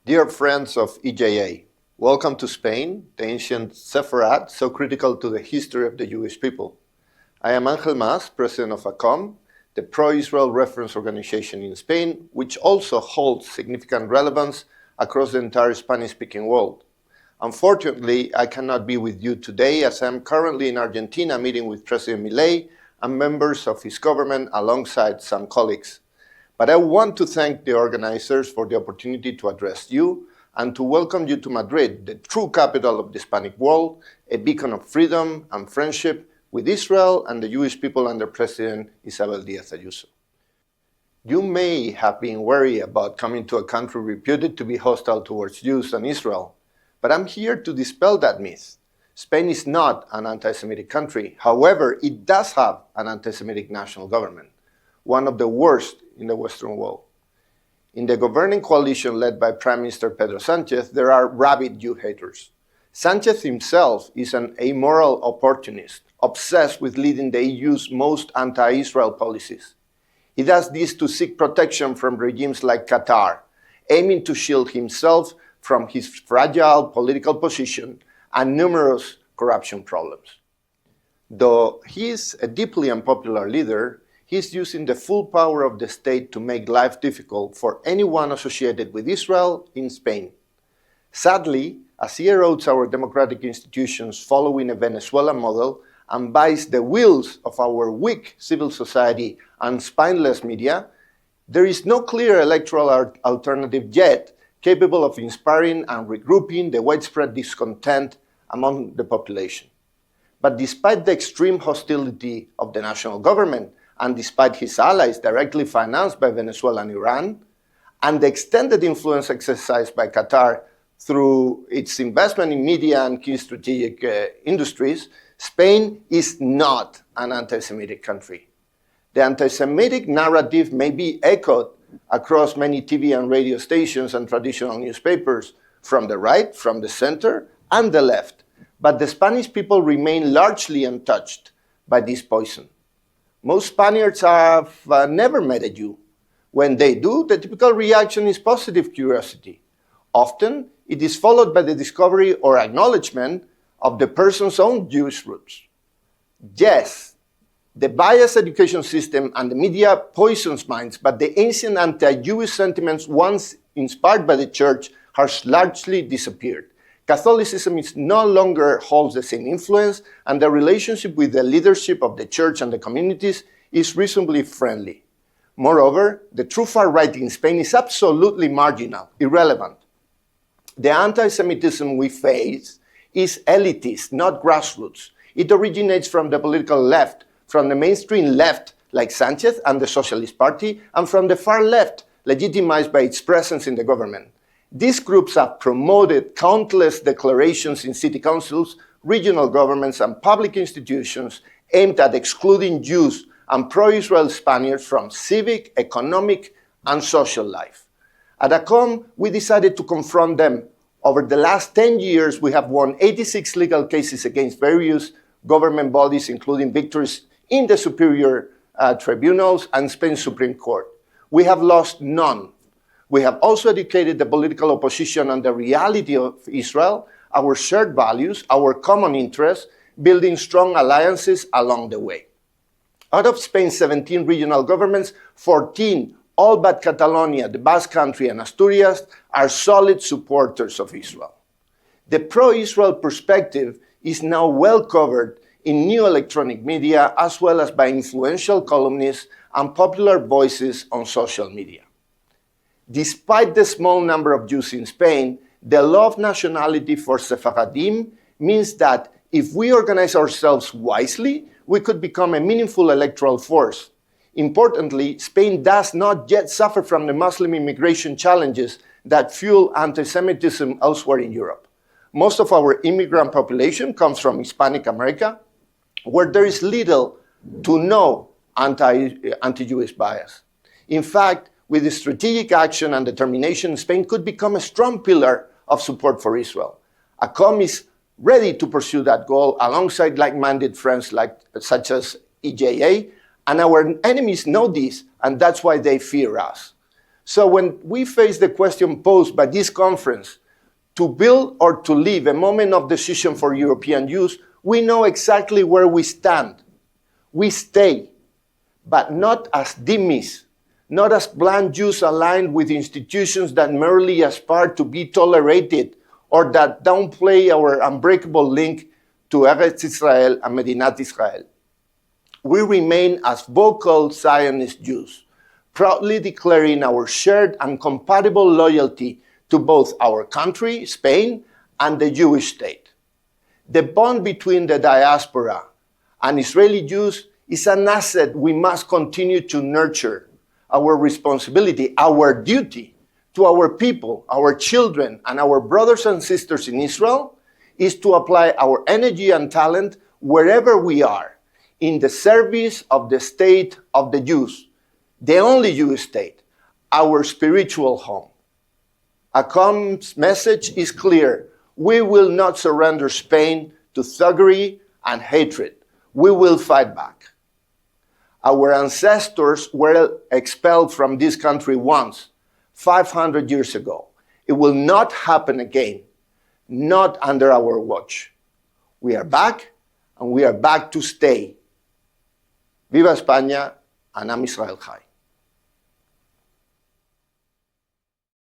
Dear friends of EJA, welcome to Spain, the ancient Sepharad, so critical to the history of the Jewish people. I am Ángel Mas, President of ACOM, the pro-Israel reference organization in Spain, which also holds significant relevance across the entire Spanish-speaking world. Unfortunately, I cannot be with you today as I am currently in Argentina meeting with President Milei and members of his government alongside some colleagues. But I want to thank the organizers for the opportunity to address you and to welcome you to Madrid, the true capital of the Hispanic world, a beacon of freedom and friendship with Israel and the Jewish people under President Isabel Díaz Ayuso. You may have been worried about coming to a country reputed to be hostile towards Jews and Israel, but I'm here to dispel that myth. Spain is not an anti-Semitic country. However, it does have an anti-Semitic national government, one of the worst in the Western world. In the governing coalition led by Prime Minister Pedro Sánchez, there are rabid Jew haters. Sánchez himself is an amoral opportunist, obsessed with leading the EU's most anti-Israel policies. He does this to seek protection from regimes like Qatar, aiming to shield himself from his fragile political position and numerous corruption problems. Though he is a deeply unpopular leader, he is using the full power of the state to make life difficult for anyone associated with Israel in Spain. Sadly, as he erodes our democratic institutions following a Venezuelan model and buys the wheels of our weak civil society and spineless media, there is no clear electoral alternative yet capable of inspiring and regrouping the widespread discontent among the population. But despite the extreme hostility of the national government, and despite his allies directly financed by Venezuela and Iran, and the extended influence exercised by Qatar through its investment in media and key strategic industries, Spain is not an anti-Semitic country. The anti-Semitic narrative may be echoed across many TV and radio stations and traditional newspapers, from the right, from the center, and the left, but the Spanish people remain largely untouched by this poison. Most Spaniards have never met a Jew. When they do, the typical reaction is positive curiosity. Often, it is followed by the discovery or acknowledgement of the person's own Jewish roots. Yes, the biased education system and the media poisons minds, but the ancient anti-Jewish sentiments once inspired by the church has largely disappeared. Catholicism no longer holds the same influence, and the relationship with the leadership of the church and the communities is reasonably friendly. Moreover, the true far right in Spain is absolutely marginal, irrelevant. The anti-Semitism we face is elitist, not grassroots. It originates from the political left, from the mainstream left, like Sánchez and the Socialist Party, and from the far left, legitimized by its presence in the government. These groups have promoted countless declarations in city councils, regional governments, and public institutions aimed at excluding Jews and pro-Israel Spaniards from civic, economic, and social life. At ACOM, we decided to confront them. Over the last 10 years, we have won 86 legal cases against various government bodies, including victories in the superior tribunals and Spain's Supreme Court. We have lost none. We have also educated the political opposition on the reality of Israel, our shared values, our common interests, building strong alliances along the way. Out of Spain's 17 regional governments, 14, all but Catalonia, the Basque Country, and Asturias, are solid supporters of Israel. The pro-Israel perspective is now well covered in new electronic media, as well as by influential columnists and popular voices on social media. Despite the small number of Jews in Spain, the law of nationality for Sephardim means that if we organize ourselves wisely, we could become a meaningful electoral force. Importantly, Spain does not yet suffer from the Muslim immigration challenges that fuel anti-Semitism elsewhere in Europe. Most of our immigrant population comes from Hispanic America, where there is little to no anti-Jewish bias. In fact, with the strategic action and determination, Spain could become a strong pillar of support for Israel. ACOM is ready to pursue that goal alongside like-minded friends such as EJA, and our enemies know this, and that's why they fear us. So when we face the question posed by this conference, to build or to leave, a moment of decision for European Jews, we know exactly where we stand. We stay, but not as dhimmis, not as bland Jews aligned with institutions that merely aspire to be tolerated or that downplay our unbreakable link to Eretz Israel and Medinat Israel. We remain as vocal Zionist Jews, proudly declaring our shared and compatible loyalty to both our country, Spain, and the Jewish state. The bond between the diaspora and Israeli Jews is an asset we must continue to nurture. Our responsibility, our duty to our people, our children, and our brothers and sisters in Israel is to apply our energy and talent wherever we are, in the service of the state of the Jews, the only Jewish state, our spiritual home. ACOM's message is clear. We will not surrender Spain to thuggery and hatred. We will fight back. Our ancestors were expelled from this country once, 500 years ago. It will not happen again, not under our watch. We are back, and we are back to stay. Viva España, and Am Israel Chai.